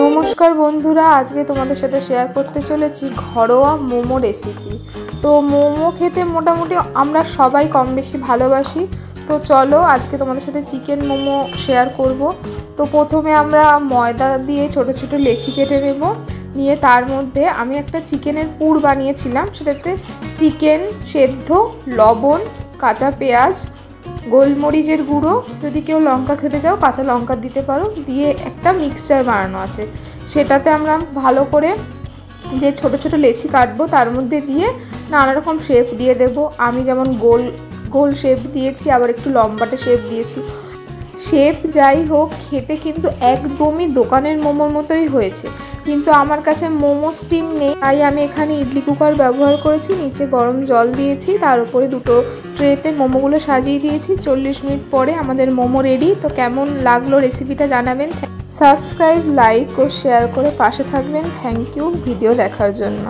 নমস্কার বন্ধুরা, আজকে তোমাদের সাথে শেয়ার করতে চলেছি ঘরোয়া মোমো রেসিপি। তো মোমো খেতে মোটামুটি আমরা সবাই কম বেশি ভালোবাসি। তো চলো আজকে তোমাদের সাথে চিকেন মোমো শেয়ার করব। তো প্রথমে আমরা ময়দা দিয়ে ছোট ছোট লেচি কেটে নেব, নিয়ে তার মধ্যে আমি একটা চিকেনের পুর বানিয়েছিলাম। সেটাতে চিকেন সেদ্ধ, লবণ, কাঁচা পেঁয়াজ, গোলমরিচের গুঁড়ো, যদি কেউ লঙ্কা খেতে চাও কাঁচা লঙ্কা দিতে পারো, দিয়ে একটা মিক্সচার বানানো আছে। সেটাতে আমরা ভালো করে যে ছোট ছোট লেচি কাটবো তার মধ্যে দিয়ে নানা রকম শেপ দিয়ে দেব। আমি যেমন গোল গোল শেপ দিয়েছি, আবার একটু লম্বাটে শেপ দিয়েছি। শেপ যাই হোক, খেতে কিন্তু একদমই দোকানের মোমোর মতোই হয়েছে। কিন্তু আমার কাছে মোমো স্টিম নেই, তাই আমি এখানে ইডলি কুকার ব্যবহার করেছি। নিচে গরম জল দিয়েছি, তার উপরে দুটো ট্রেতে মোমোগুলো সাজিয়ে দিয়েছি। 40 মিনিট পরে আমাদের মোমো রেডি। তো কেমন লাগলো রেসিপিটা জানাবেন। সাবস্ক্রাইব, লাইক ও শেয়ার করে পাশে থাকবেন। থ্যাংক ইউ ভিডিও দেখার জন্য।